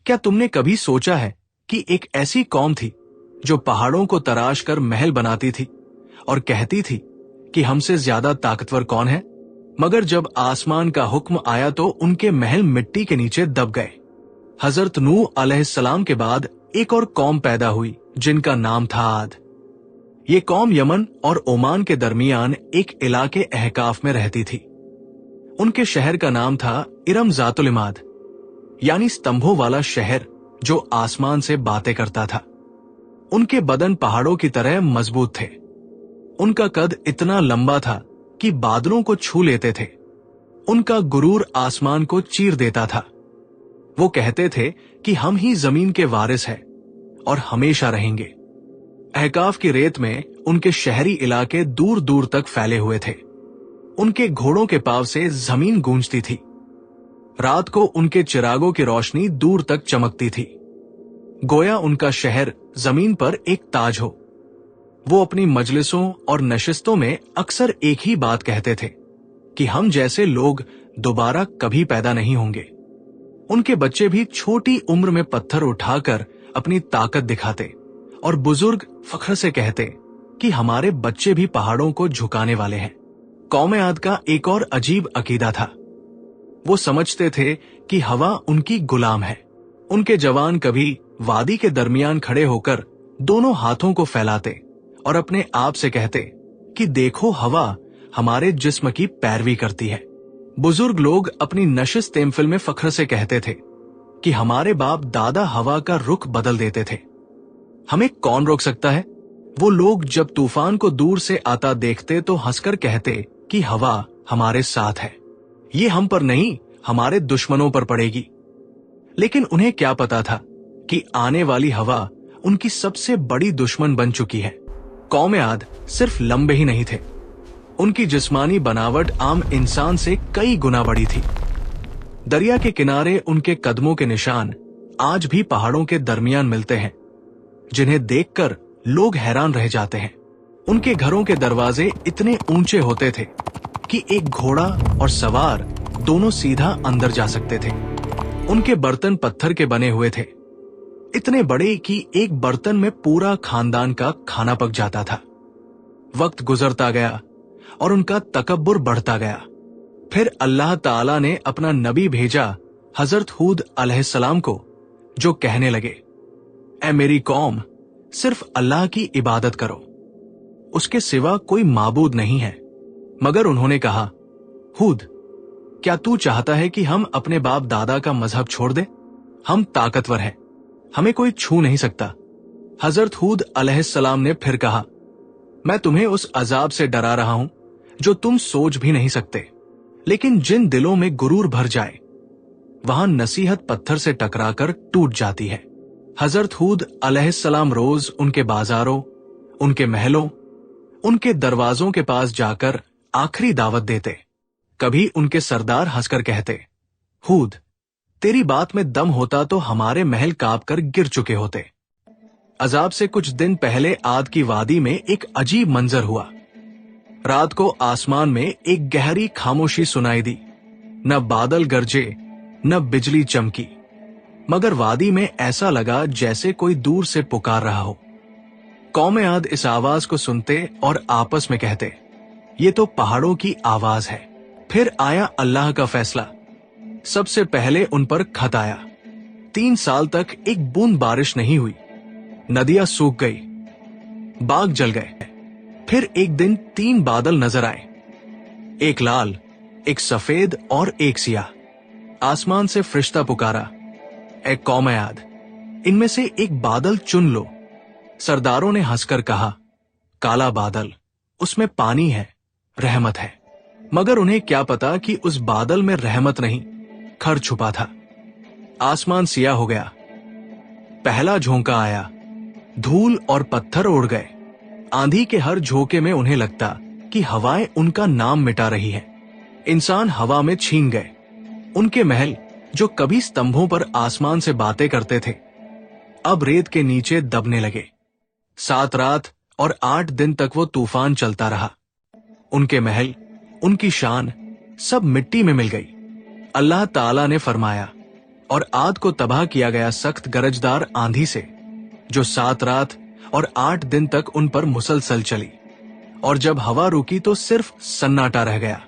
क्या तुमने कभी सोचा है कि एक ऐसी कौम थी जो पहाड़ों को तराश कर महल बनाती थी और कहती थी कि हमसे ज्यादा ताकतवर कौन है? मगर जब आसमान का हुक्म आया तो उनके महल मिट्टी के नीचे दब गए। हजरत नूह अलैहिस्सलाम के बाद एक और कौम पैदा हुई जिनका नाम था आद। ये कौम यमन और ओमान के दरमियान एक इलाके अहकाफ में रहती थी। उनके शहर का नाम था इरम जातुल इमाद, यानी स्तंभों वाला शहर जो आसमान से बातें करता था। उनके बदन पहाड़ों की तरह मजबूत थे। उनका कद इतना लंबा था कि बादलों को छू लेते थे। उनका गुरूर आसमान को चीर देता था। वो कहते थे कि हम ही जमीन के वारिस हैं और हमेशा रहेंगे। अहकाफ की रेत में उनके शहरी इलाके दूर दूर तक फैले हुए थे। उनके घोड़ों के पांव से जमीन गूंजती थी। रात को उनके चिरागों की रोशनी दूर तक चमकती थी, गोया उनका शहर जमीन पर एक ताज हो। वो अपनी मजलिसों और नशिस्तों में अक्सर एक ही बात कहते थे कि हम जैसे लोग दोबारा कभी पैदा नहीं होंगे। उनके बच्चे भी छोटी उम्र में पत्थर उठाकर अपनी ताकत दिखाते और बुजुर्ग फख्र से कहते कि हमारे बच्चे भी पहाड़ों को झुकाने वाले हैं। कौम आद का एक और अजीब अकीदा था। वो समझते थे कि हवा उनकी गुलाम है। उनके जवान कभी वादी के दरमियान खड़े होकर दोनों हाथों को फैलाते और अपने आप से कहते कि देखो, हवा हमारे जिस्म की पैरवी करती है। बुजुर्ग लोग अपनी नशिस्त तेमफिल में फख्र से कहते थे कि हमारे बाप दादा हवा का रुख बदल देते थे, हमें कौन रोक सकता है। वो लोग जब तूफान को दूर से आता देखते तो हंसकर कहते कि हवा हमारे साथ है, ये हम पर नहीं हमारे दुश्मनों पर पड़ेगी। लेकिन उन्हें क्या पता था कि आने वाली हवा उनकी सबसे बड़ी दुश्मन बन चुकी है। कौम आद सिर्फ लंबे ही नहीं थे, उनकी जिस्मानी बनावट आम इंसान से कई गुना बड़ी थी। दरिया के किनारे उनके कदमों के निशान आज भी पहाड़ों के दरमियान मिलते हैं, जिन्हें देखकर लोग हैरान रह जाते हैं। उनके घरों के दरवाजे इतने ऊंचे होते थे कि एक घोड़ा और सवार दोनों सीधा अंदर जा सकते थे। उनके बर्तन पत्थर के बने हुए थे, इतने बड़े कि एक बर्तन में पूरा खानदान का खाना पक जाता था। वक्त गुजरता गया और उनका तकब्बुर बढ़ता गया। फिर अल्लाह ताला ने अपना नबी भेजा हजरत हूद अलैहिस्सलाम को, जो कहने लगे, ऐ मेरी कौम, सिर्फ अल्लाह की इबादत करो, उसके सिवा कोई माबूद नहीं है। मगर उन्होंने कहा, हूद, क्या तू चाहता है कि हम अपने बाप दादा का मजहब छोड़ दें? हम ताकतवर हैं, हमें कोई छू नहीं सकता। हजरत हूद अलैहिस्सलाम ने फिर कहा, मैं तुम्हें उस अजाब से डरा रहा हूं जो तुम सोच भी नहीं सकते। लेकिन जिन दिलों में गुरूर भर जाए, वहां नसीहत पत्थर से टकराकर टूट जाती है। हजरत हूद अलैहिस्सलाम रोज उनके बाजारों, उनके महलों, उनके दरवाजों के पास जाकर आखिरी दावत देते। कभी उनके सरदार हंसकर कहते, हूद, तेरी बात में दम होता तो हमारे महल कांप कर गिर चुके होते। अजाब से कुछ दिन पहले आद की वादी में एक अजीब मंजर हुआ। रात को आसमान में एक गहरी खामोशी सुनाई दी। न बादल गरजे, न बिजली चमकी, मगर वादी में ऐसा लगा जैसे कोई दूर से पुकार रहा हो। कौम आद इस आवाज को सुनते और आपस में कहते, ये तो पहाड़ों की आवाज है। फिर आया अल्लाह का फैसला। सबसे पहले उन पर खत आया। 3 साल तक एक बूंद बारिश नहीं हुई। नदियां सूख गई, बाग जल गए। फिर एक दिन 3 बादल नजर आए, एक लाल, एक सफेद और एक सियाह। आसमान से फरिश्ता पुकारा, ए कौम आद, इनमें से एक बादल चुन लो। सरदारों ने हंसकर कहा, काला बादल, उसमें पानी है, रहमत है। मगर उन्हें क्या पता कि उस बादल में रहमत नहीं, खर छुपा था। आसमान सियाह हो गया। पहला झोंका आया, धूल और पत्थर उड़ गए। आंधी के हर झोंके में उन्हें लगता कि हवाएं उनका नाम मिटा रही है। इंसान हवा में छीन गए। उनके महल, जो कभी स्तंभों पर आसमान से बातें करते थे, अब रेत के नीचे दबने लगे। 7 रात और 8 दिन तक वो तूफान चलता रहा। उनके महल, उनकी शान सब मिट्टी में मिल गई। अल्लाह ताला ने फरमाया, और आद को तबाह किया गया सख्त गरजदार आंधी से, जो 7 रात और 8 दिन तक उन पर मुसलसल चली। और जब हवा रुकी तो सिर्फ सन्नाटा रह गया,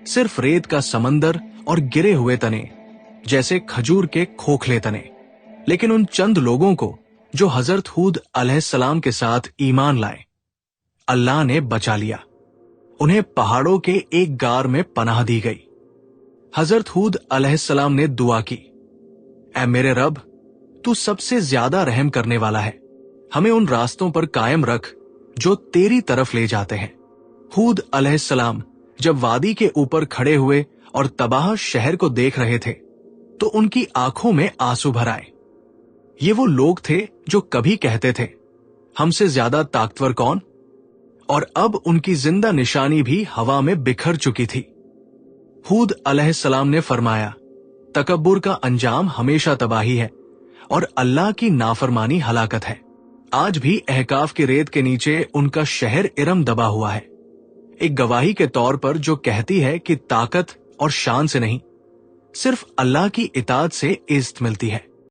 सिर्फ रेत का समंदर और गिरे हुए तने, जैसे खजूर के खोखले तने। लेकिन उन चंद लोगों को जो हजरत हूद अलैहिस्सलाम के साथ ईमान लाए, अल्लाह ने बचा लिया। उन्हें पहाड़ों के एक गार में पनाह दी गई। हजरत हूद अलैहिस्सलाम ने दुआ की, ऐ मेरे रब, तू सबसे ज्यादा रहम करने वाला है, हमें उन रास्तों पर कायम रख जो तेरी तरफ ले जाते हैं। हूद अलैहिस्सलाम जब वादी के ऊपर खड़े हुए और तबाह शहर को देख रहे थे तो उनकी आंखों में आंसू भर आए। ये वो लोग थे जो कभी कहते थे, हमसे ज्यादा ताकतवर कौन? और अब उनकी जिंदा निशानी भी हवा में बिखर चुकी थी। हूद अलैहिस्सलाम ने फरमाया, तकब्बुर का अंजाम हमेशा तबाही है और अल्लाह की नाफरमानी हलाकत है। आज भी अहकाफ की रेत के नीचे उनका शहर इरम दबा हुआ है, एक गवाही के तौर पर जो कहती है कि ताकत और शान से नहीं, सिर्फ अल्लाह की इताअत से इज्जत मिलती है।